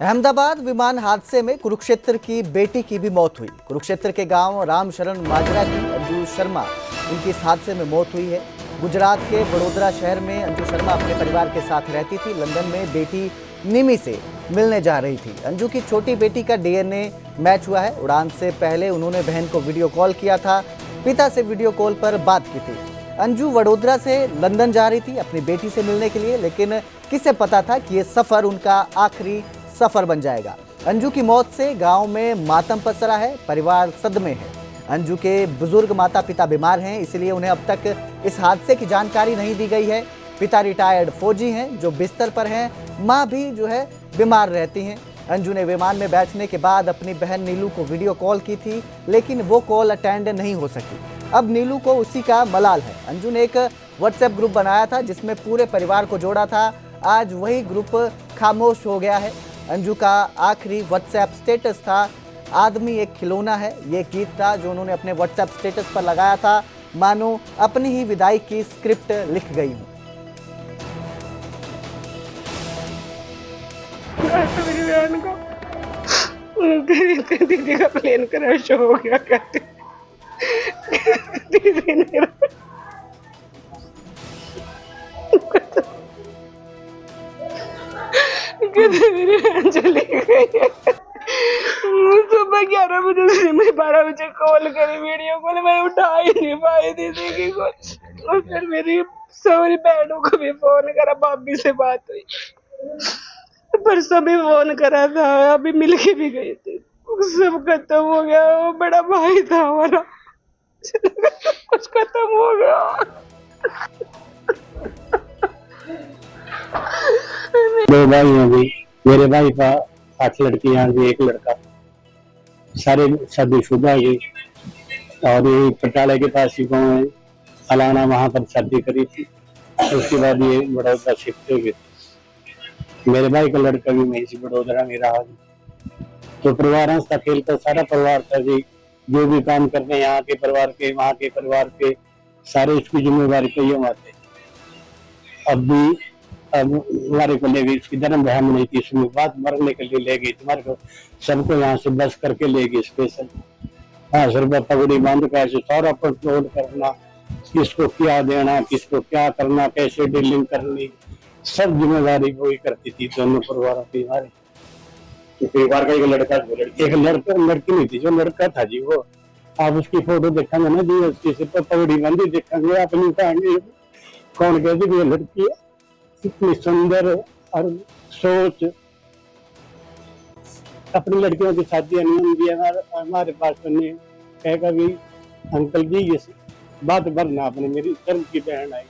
अहमदाबाद विमान हादसे में कुरुक्षेत्र की बेटी की भी मौत हुई। कुरुक्षेत्र के गांव रामशरण माजरा की अंजू शर्मा, उनकी इस हादसे में मौत हुई है। गुजरात के वडोदरा शहर में अंजू शर्मा अपने परिवार के साथ रहती थी। लंदन में बेटी निमी से मिलने जा रही थी। अंजू की छोटी बेटी का डीएनए मैच हुआ है। उड़ान से पहले उन्होंने बहन को वीडियो कॉल किया था, पिता से वीडियो कॉल पर बात की थी। अंजू वडोदरा से लंदन जा रही थी अपनी बेटी से मिलने के लिए, लेकिन किसे पता था कि ये सफर उनका आखिरी सफर बन जाएगा। अंजू की मौत से गांव में मातम पसरा है, परिवार सदमे है। अंजू के बुजुर्ग माता पिता बीमार हैं, इसलिए उन्हें अब तक इस हादसे की जानकारी नहीं दी गई है। पिता रिटायर्ड फौजी हैं जो बिस्तर पर हैं, मां भी जो है बीमार रहती हैं। अंजू ने विमान में बैठने के बाद अपनी बहन नीलू को वीडियो कॉल की थी, लेकिन वो कॉल अटेंड नहीं हो सकी। अब नीलू को उसी का मलाल है। अंजू ने एक व्हाट्सएप ग्रुप बनाया था जिसमें पूरे परिवार को जोड़ा था। आज वही ग्रुप खामोश हो गया है। अंजू का आखिरी व्हाट्सएप स्टेटस था, आदमी एक खिलौना है। ये गीत था जो उन्होंने अपने व्हाट्सएप स्टेटस पर लगाया था, मानो अपनी ही विदाई की स्क्रिप्ट लिख गई हूँ। मेरी बहन को दीदी का प्लेन क्रैश हो गया, कहते दीदी ने मेरी बहन चली गई है। सुबह 11 बजे से मैं 12 बजे कॉल करी, वीडियो कॉल, मैं उठा ही नहीं पाई दीदी की कॉल। और फिर मेरी सारी बहनों को भी फोन करा, भाभी से बात हुई, परसों भी फोन करा था, अभी मिल के भी गई थी। सब खत्म हो गया। वो बड़ा भाई था हमारा, कुछ खत्म हो गया। दो भाई हैं भी, मेरे भाई का 8 लड़कियां भी, एक लड़का, सारे शादीशुदा ही। और ये पटाले के पास ही गाँव है अलाना, वहां पर शादी करी थी। उसके बाद ये बड़ौदा शिफ्ट हो गए। मेरे भाई का लड़का भी वहीं से बड़ौदा में रहा। तो परिवार हंसता खेलता सारा परिवार था जी। जो भी काम करते हैं यहाँ के परिवार के, वहाँ के परिवार के, सारे इसकी जिम्मेदारी पे ही आते। अब हमारे को ले गई, इसकी जन्म बहन नहीं थी, इसमें बात मरने के लिए ले गई। तुम्हारे को सबको यहाँ से बस करके ले गई स्पेशल। 5 रुपये पगड़ी बांध कर ऐसे सारा पर लोड करना, किसको क्या देना, किसको क्या करना, कैसे डीलिंग करनी, सब जिम्मेदारी वही करती थी दोनों परिवारों की। हमारे परिवार का एक लड़का, एक लड़की नहीं थी, जो लड़का था जी वो, आप उसकी फोटो देखेंगे ना जी, उसकी सिर पर पगड़ी बांधी देखेंगे, आप नहीं कहेंगे कौन कहती ये लड़की है, इतनी सुंदर और सोच। अपनी लड़कियों की शादी नहीं दिया हमारे पास, नहीं कहेगा भी अंकल जी ये बात भरना अपने, मेरी धर्म की बहन आई।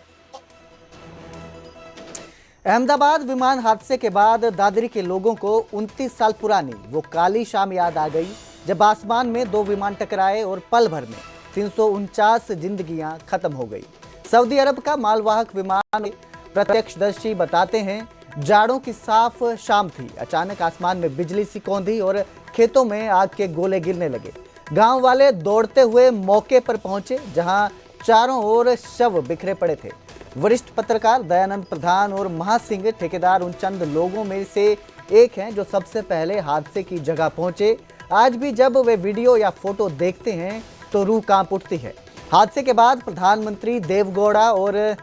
अहमदाबाद विमान हादसे के बाद दादरी के लोगों को 29 साल पुरानी वो काली शाम याद आ गई, जब आसमान में 2 विमान टकराए और पल भर में 349 जिंदगियां खत्म हो गई। सऊदी अरब का मालवाहक विमान, प्रत्यक्षदर्शी बताते हैं, जाड़ों की साफ शाम थी। अचानक आसमान में बिजली सी कौंधी और खेतों में आग के गोले गिरने लगे। गांव वाले दौड़ते हुए मौके पर पहुंचे, जहां चारों ओर शव बिखरे पड़े थे। वरिष्ठ पत्रकार दयानंद प्रधान और महासिंह ठेकेदार उन चंद लोगों में से एक हैं जो सबसे पहले हादसे की जगह पहुंचे। आज भी जब वे वीडियो या फोटो देखते हैं तो रूह कांप उठती है। हादसे के बाद प्रधानमंत्री देवगौड़ा और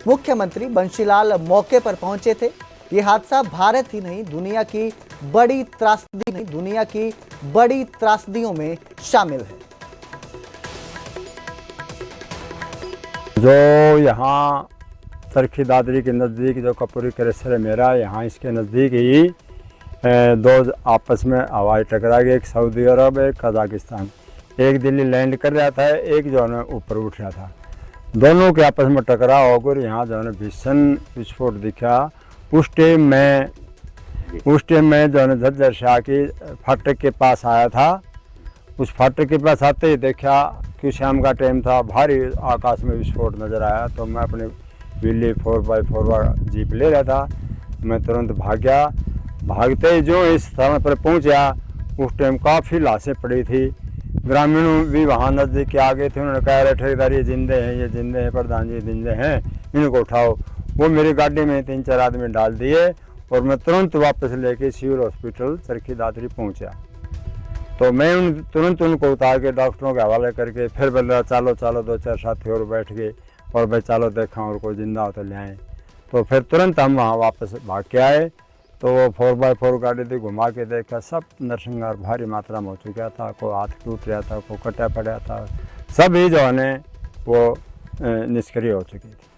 मुख्यमंत्री बंशीलाल मौके पर पहुंचे थे। ये हादसा भारत ही नहीं, दुनिया की बड़ी त्रासदियों में शामिल है। जो यहाँ सरखी दादरी के नज़दीक जो कपूरी क्रेशर है मेरा, यहाँ इसके नज़दीक ही 2 आपस में हवाई टकरा गए, एक सऊदी अरब, एक कजाकिस्तान। एक दिल्ली लैंड कर रहा था, एक जो है ऊपर उठ रहा था। दोनों के आपस में टकराव होकर यहाँ जो है भीषण विस्फोट दिखा। उस टाइम में जो है झज्जर शाह की फाटक के पास आया था। उस फाटक के पास आते ही देखा कि शाम का टाइम था, भारी आकाश में विस्फोट नज़र आया। तो मैं अपने विली 4x4 जीप ले रहा था, मैं तुरंत भाग गया। भागते ही जो इस समय पर पहुंचा, उस टाइम काफ़ी लाशें पड़ी थी। ग्रामीण भी वहाँ नज़दीक के आ गए थे। उन्होंने कहा अरे ठेकेदार ये जिंदे हैं, प्रधान जी जिंदे हैं, इनको उठाओ। वो मेरी गाड़ी में 3-4 आदमी डाल दिए और मैं तुरंत वापस लेके सिविल हॉस्पिटल चरखी दादरी पहुंचा। तो मैं तुरंत उनको उतार के डॉक्टरों के हवाले करके फिर बोला चलो चलो 2-4 साथी और बैठ गए और भाई चलो देखा और कोई जिंदा हो तो ले आए। तो फिर तुरंत हम वहाँ वापस भाग के आए। तो वो 4x4 गाड़ी थी, घुमा के देखा सब नरसंहार भारी मात्रा में हो चुका था। कोई हाथ टूट रहा था, कोई कटा पड़ा था, सब ही जो है वो निष्क्रिय हो चुकी थी।